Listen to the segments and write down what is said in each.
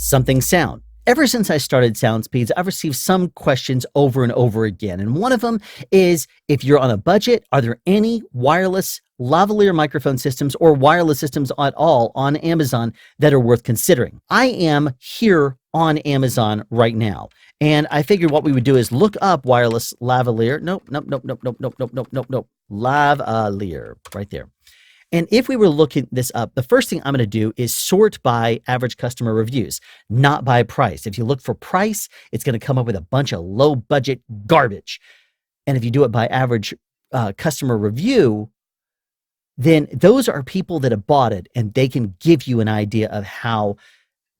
Something sound. Ever since I started Sound Speeds, I've received some questions over and over again. And one of them is, if you're on a budget, are there any wireless lavalier microphone systems or wireless systems at all on Amazon that are worth considering? I am here on Amazon right now. And I figured what we would do is look up wireless lavalier. Nope. Lavalier, right there. And if we were looking this up, the first thing I'm going to do is sort by average customer reviews, not by price. If you look for price, it's going to come up with a bunch of low budget garbage. And if you do it by average customer review, then those are people that have bought it and they can give you an idea of how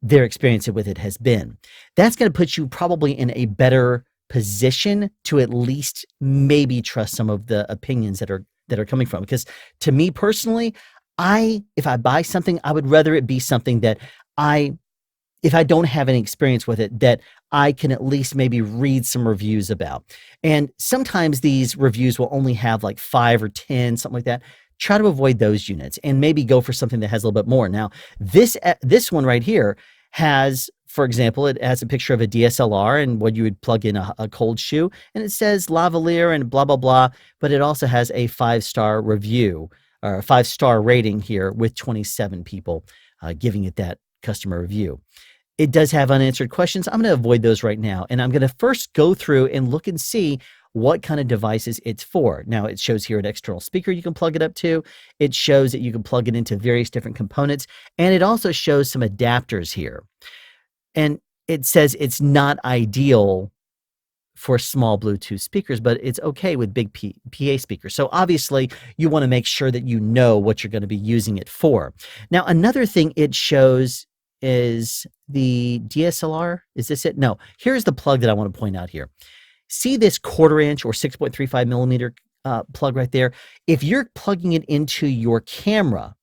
their experience with it has been. That's going to put you probably in a better position to at least maybe trust some of the opinions that are coming from. Because to me personally, if I buy something, I would rather it be something that if I don't have any experience with it, that I can at least maybe read some reviews about. And sometimes these reviews will only have like 5 or 10, something like that. Try to avoid those units and maybe go for something that has a little bit more. Now, this one right here has, for example, it has a picture of a DSLR and what you would plug in a cold shoe, and it says lavalier and blah, blah, blah, but it also has a 5-star review or a 5-star rating here with 27 people giving it that customer review. It does have unanswered questions. I'm going to avoid those right now, and I'm going to first go through and look and see what kind of devices it's for. Now, it shows here an external speaker you can plug it up to. It shows that you can plug it into various different components, and it also shows some adapters here. And it says it's not ideal for small Bluetooth speakers, but it's okay with big PA speakers. So obviously, you want to make sure that you know what you're going to be using it for. Now, another thing it shows is the DSLR. Is this it? No. Here's the plug that I want to point out here. See this 1/4 inch or 6.35 millimeter plug right there? If you're plugging it into your camera,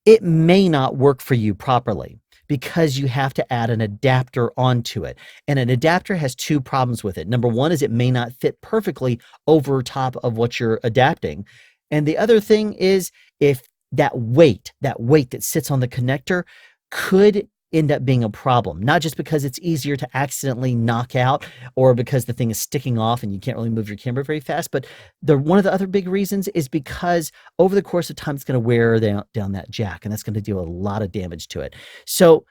it may not work for you properly because you have to add an adapter onto it. And an adapter has 2 problems with it. Number one is it may not fit perfectly over top of what you're adapting. And the other thing is, if that weight that sits on the connector could end up being a problem, not just because it's easier to accidentally knock out or because the thing is sticking off and you can't really move your camera very fast, but one of the other big reasons is because over the course of time, it's going to wear down that jack, and that's going to do a lot of damage to it. So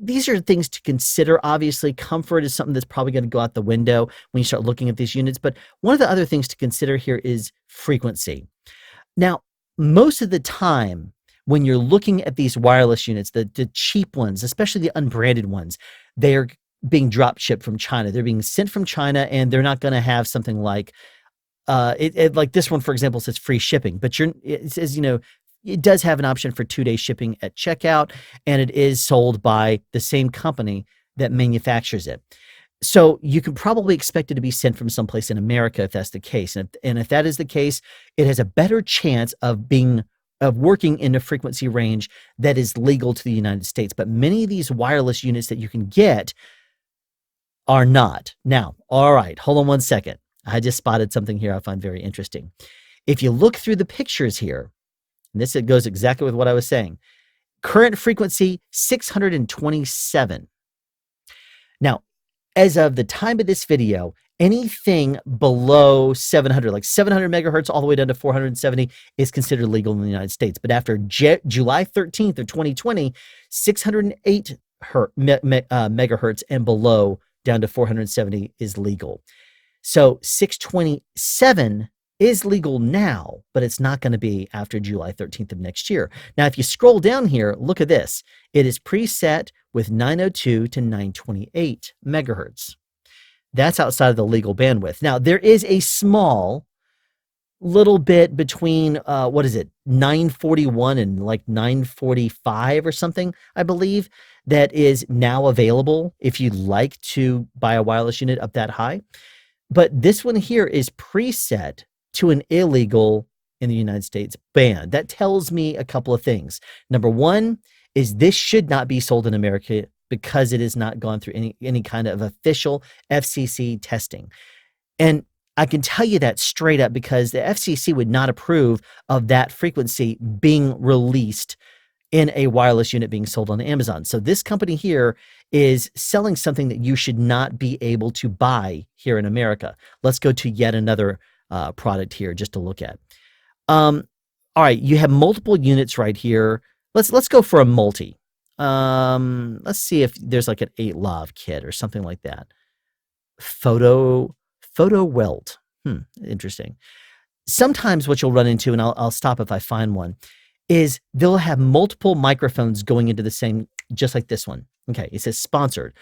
these are things to consider. Obviously, comfort is something that's probably going to go out the window when you start looking at these units, but one of the other things to consider here is frequency. Now, most of the time, when you're looking at these wireless units, the cheap ones, especially the unbranded ones, they're being drop shipped from China. They're being sent from China, and they're not going to have something like, like this one, for example, says free shipping, but it says, it does have an option for 2-day shipping at checkout, and it is sold by the same company that manufactures it. So you can probably expect it to be sent from someplace in America if that's the case. And if that is the case, it has a better chance of working in a frequency range that is legal to the United States. But many of these wireless units that you can get are not. Now, all right, hold on one second. I just spotted something here I find very interesting. If you look through the pictures here, and this goes exactly with what I was saying, current frequency 627. Now, as of the time of this video, anything below 700, like 700 megahertz all the way down to 470 is considered legal in the United States. But after July 13th of 2020, 608 megahertz and below down to 470 is legal. So 627 is legal now, but it's not going to be after July 13th of next year. Now, if you scroll down here, look at this. It is preset with 902 to 928 megahertz. That's outside of the legal bandwidth. Now, there is a small little bit between, 941 and like 945 or something, I believe, that is now available if you'd like to buy a wireless unit up that high. But this one here is preset to an illegal in the United States band. That tells me a couple of things. Number one is this should not be sold in America because it has not gone through any kind of official FCC testing. And I can tell you that straight up because the FCC would not approve of that frequency being released in a wireless unit being sold on Amazon. So this company here is selling something that you should not be able to buy here in America. Let's go to yet another product here just to look at. All right, you have multiple units right here. Let's go for a multi. Let's see if there's like an 8 lav kit or something like that. Photo welt. Interesting. Sometimes what you'll run into, and I'll stop if I find one, is they'll have multiple microphones going into the same, just like this one. Okay, it says sponsored.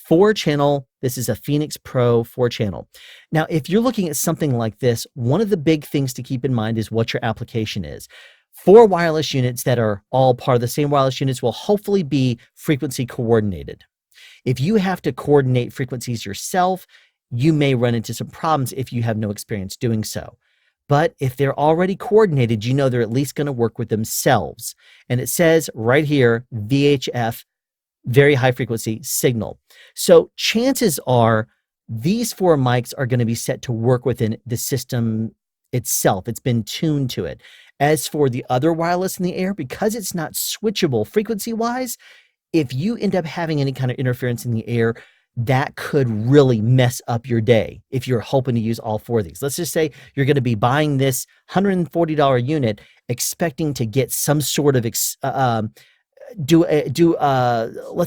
4-channel, this is a Phoenix Pro 4-channel. Now, if you're looking at something like this, one of the big things to keep in mind is what your application is. 4 wireless units that are all part of the same wireless units will hopefully be frequency coordinated. If you have to coordinate frequencies yourself, you may run into some problems if you have no experience doing so. But if they're already coordinated, you know they're at least going to work with themselves. And it says right here, VHF, very high frequency signal. So chances are these 4 mics are going to be set to work within the system itself. It's been tuned to it. As for the other wireless in the air, because it's not switchable frequency-wise, if you end up having any kind of interference in the air, that could really mess up your day if you're hoping to use all 4 of these. Let's just say you're going to be buying this $140 unit expecting to get some sort of let's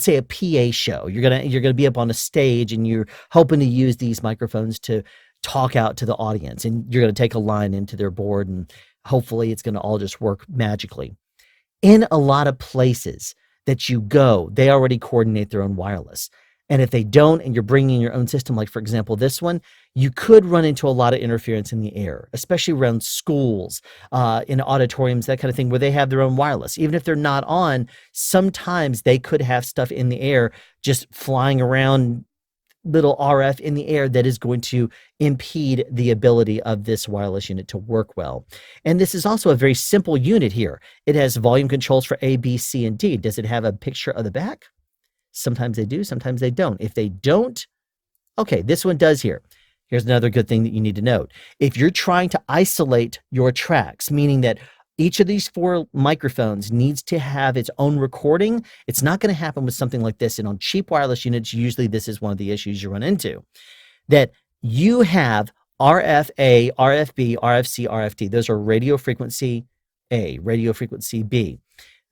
say a PA show. You're gonna be up on a stage and you're hoping to use these microphones to talk out to the audience, and you're gonna take a line into their board, and hopefully it's gonna all just work magically. In a lot of places that you go, they already coordinate their own wireless. And if they don't, and you're bringing your own system, like for example, this one, you could run into a lot of interference in the air, especially around schools, in auditoriums, that kind of thing, where they have their own wireless. Even if they're not on, sometimes they could have stuff in the air just flying around, little RF in the air that is going to impede the ability of this wireless unit to work well. And this is also a very simple unit here. It has volume controls for A, B, C, and D. Does it have a picture of the back? Sometimes they do, sometimes they don't. If they don't, okay, this one does here. Here's another good thing that you need to note. If you're trying to isolate your tracks, meaning that each of these 4 microphones needs to have its own recording, it's not going to happen with something like this. And on cheap wireless units, usually this is one of the issues you run into. That you have RFA, RFB, RFC, RFD. Those are radio frequency A, radio frequency B.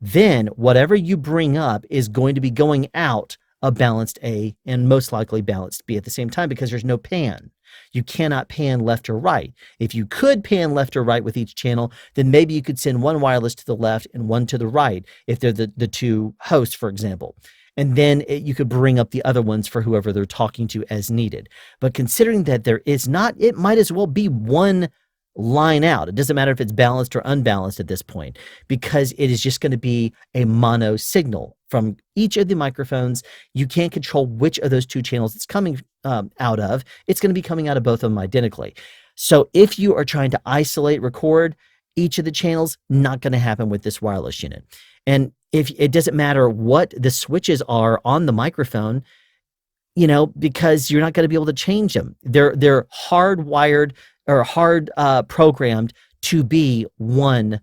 Then whatever you bring up is going to be going out a balanced A and most likely balanced B at the same time, because there's no pan. You cannot pan left or right. If you could pan left or right with each channel, then maybe you could send one wireless to the left and one to the right if they're the 2 hosts, for example. And then you could bring up the other ones for whoever they're talking to as needed. But considering that there is not, it might as well be one line out. It doesn't matter if it's balanced or unbalanced at this point, because it is just going to be a mono signal from each of the microphones. You can't control which of those 2 channels it's coming out of. It's going to be coming out of both of them identically. So if you are trying to isolate, record each of the channels, not going to happen with this wireless unit. And if it doesn't matter what the switches are on the microphone, because you're not going to be able to change them. They're hardwired or hard programmed to be one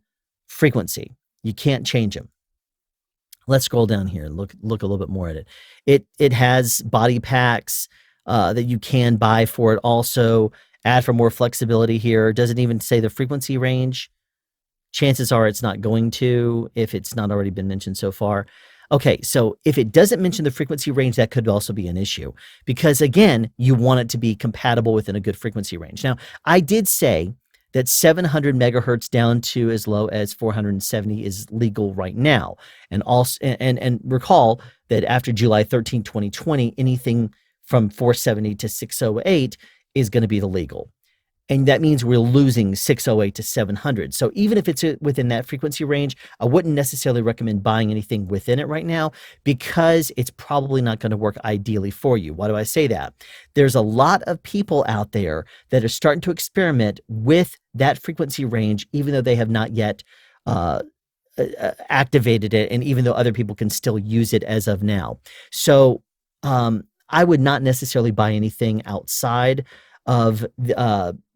frequency. You can't change them. Let's scroll down here and look a little bit more at it. It has body packs that you can buy for it. Also, add for more flexibility here. Doesn't even say the frequency range. Chances are it's not going to, if it's not already been mentioned so far. Okay, so if it doesn't mention the frequency range, that could also be an issue, because again, you want it to be compatible within a good frequency range. Now, I did say that 700 megahertz down to as low as 470 is legal right now. And also, and recall that after July 13, 2020, anything from 470 to 608 is going to be the legal. And that means we're losing 608 to 700. So even if it's within that frequency range, I wouldn't necessarily recommend buying anything within it right now, because it's probably not going to work ideally for you. Why do I say that? There's a lot of people out there that are starting to experiment with that frequency range, even though they have not yet activated it, and even though other people can still use it as of now. So I would not necessarily buy anything outside of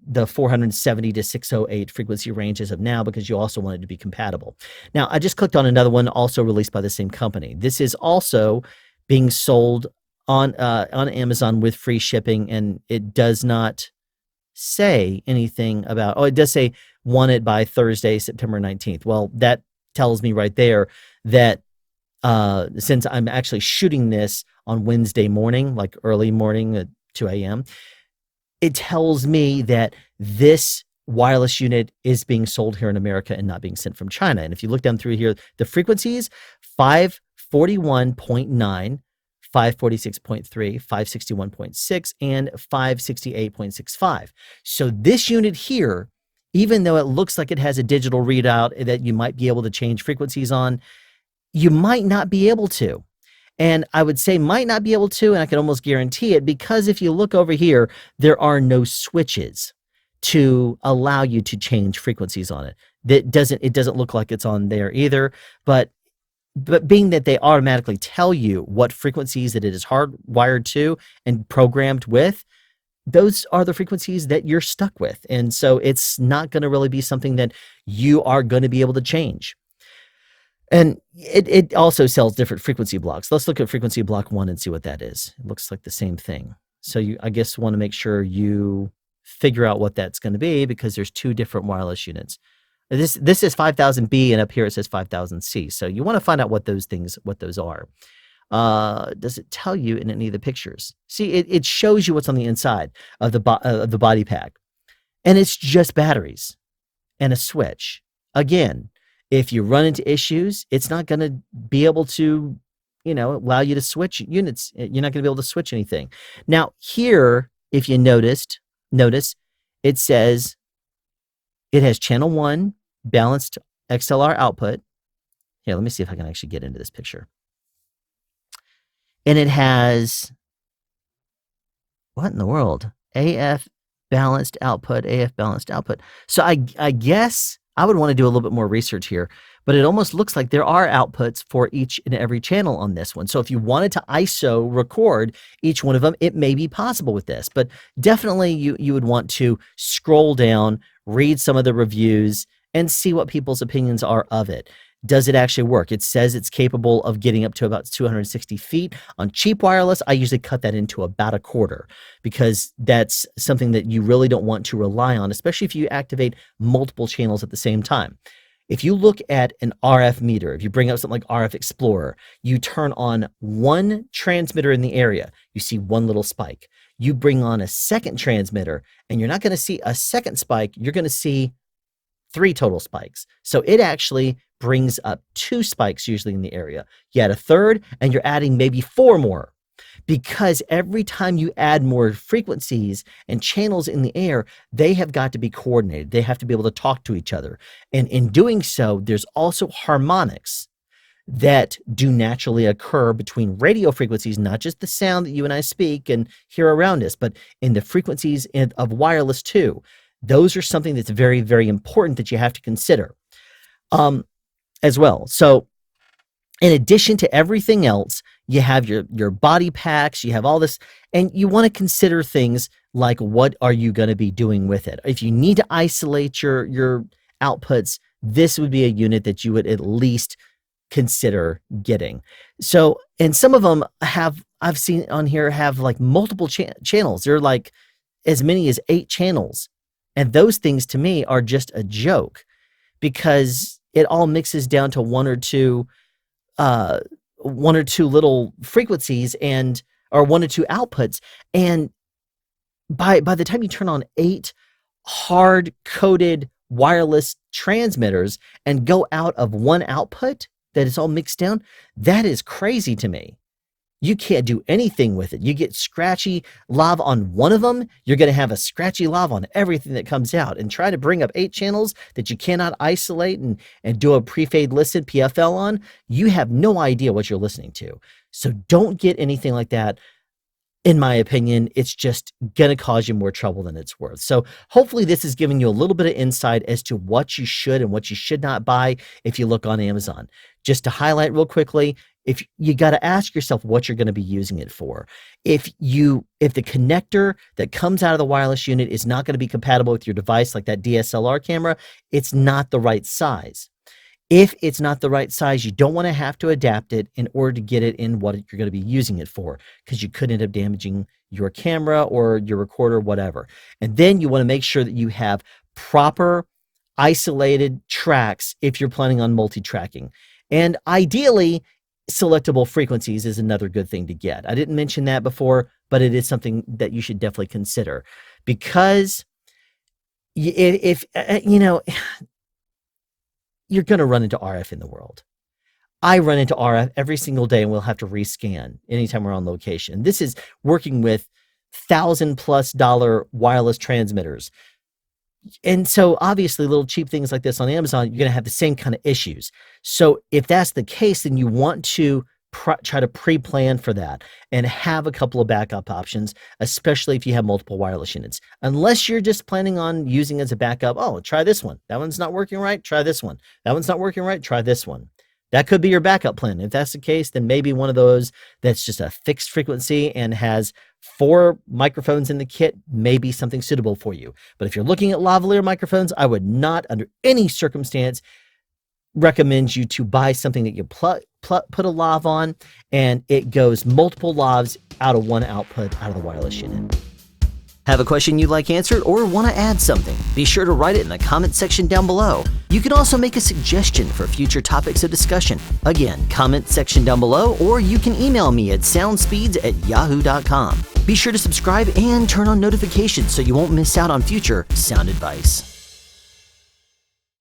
the 470 to 608 frequency range as of now because you also want it to be compatible. Now, I just clicked on another one also released by the same company. This is also being sold on Amazon with free shipping, and it does not say anything about, oh, it does say want it by Thursday, September 19th. Well, that tells me right there that since I'm actually shooting this on Wednesday morning, like early morning at 2 a.m., it tells me that this wireless unit is being sold here in America and not being sent from China. And if you look down through here, the frequencies, 541.9, 546.3, 561.6, and 568.65. So this unit here, even though it looks like it has a digital readout that you might be able to change frequencies on, you might not be able to. And I would say might not be able to, and I can almost guarantee it, because if you look over here, there are no switches to allow you to change frequencies on it. It doesn't look like it's on there either, but being that they automatically tell you what frequencies that it is hardwired to and programmed with, those are the frequencies that you're stuck with. And so it's not going to really be something that you are going to be able to change. And it also sells different frequency blocks. Let's look at frequency block 1 and see what that is. It looks like the same thing. So you, I guess, want to make sure you figure out what that's going to be, because there's two different wireless units. This is 5000B, and up here it says 5000C. So you want to find out what those are. Does it tell you in any of the pictures? See, it shows you what's on the inside of the body pack, and it's just batteries and a switch. Again, if you run into issues, it's not going to be able to, allow you to switch units. You're not going to be able to switch anything. Now here, if you notice, it says it has channel 1 balanced XLR output. Here, let me see if I can actually get into this picture. And it has, what in the world? AF balanced output. So I guess I would want to do a little bit more research here, but it almost looks like there are outputs for each and every channel on this one. So if you wanted to ISO record each one of them, it may be possible with this, but definitely you would want to scroll down, read some of the reviews, and see what people's opinions are of it. Does it actually work? It says it's capable of getting up to about 260 feet. On cheap wireless, I usually cut that into about a quarter, because that's something that you really don't want to rely on, especially if you activate multiple channels at the same time. If you look at an RF meter, if you bring up something like RF Explorer, you turn on one transmitter in the area, you see one little spike. You bring on a second transmitter, and you're not going to see a second spike, you're going to see 3 total spikes. So it actually brings up 2 spikes usually in the area. You add a third, and you're adding maybe 4 more. Because every time you add more frequencies and channels in the air, they have got to be coordinated. They have to be able to talk to each other. And in doing so, there's also harmonics that do naturally occur between radio frequencies, not just the sound that you and I speak and hear around us, but in the frequencies of wireless too. Those are something that's very, very important that you have to consider as well. So in addition to everything else, you have your body packs, you have all this, and you want to consider things like, what are you going to be doing with it? If you need to isolate your outputs, this would be a unit that you would at least consider getting. So, and some of them I've seen on here have like multiple channels. They're like as many as 8 channels. And those things to me are just a joke, because it all mixes down to one or two little frequencies or 1 or 2 outputs. And by the time you turn on 8 hard-coded wireless transmitters and go out of 1 output that is all mixed down, that is crazy to me. You can't do anything with it. You get scratchy lav on one of them, you're going to have a scratchy lav on everything that comes out. And try to bring up 8 channels that you cannot isolate and do a pre-fade listen PFL on, you have no idea what you're listening to. So don't get anything like that. In my opinion, it's just going to cause you more trouble than it's worth. So hopefully this is giving you a little bit of insight as to what you should and what you should not buy if you look on Amazon. Just to highlight real quickly, If you got to ask yourself what you're going to be using it for. If the connector that comes out of the wireless unit is not going to be compatible with your device, like that DSLR camera, it's not the right size. If it's not the right size, you don't want to have to adapt it in order to get it in what you're going to be using it for, because you could end up damaging your camera or your recorder, whatever. And then you want to make sure that you have proper isolated tracks if you're planning on multi-tracking. And ideally, selectable frequencies is another good thing to get. I didn't mention that before, but it is something that you should definitely consider, because if you're going to run into RF in the world. I run into RF every single day, and we'll have to rescan anytime we're on location. This is working with $1,000+ wireless transmitters. And so obviously little cheap things like this on Amazon, you're going to have the same kind of issues. So if that's the case, then you want to try to pre-plan for that and have a couple of backup options, especially if you have multiple wireless units. Unless you're just planning on using it as a backup, oh, try this one. That one's not working right, try this one. That one's not working right, try this one. That could be your backup plan. If that's the case, then maybe one of those that's just a fixed frequency and has 4 microphones in the kit may be something suitable for you. But if you're looking at lavalier microphones, I would not, under any circumstance, recommend you to buy something that you put a lav on and it goes multiple lavs out of one output out of the wireless unit. Have a question you'd like answered or want to add something? Be sure to write it in the comment section down below. You can also make a suggestion for future topics of discussion. Again, comment section down below, or you can email me at soundspeeds@yahoo.com. Be sure to subscribe and turn on notifications so you won't miss out on future sound advice.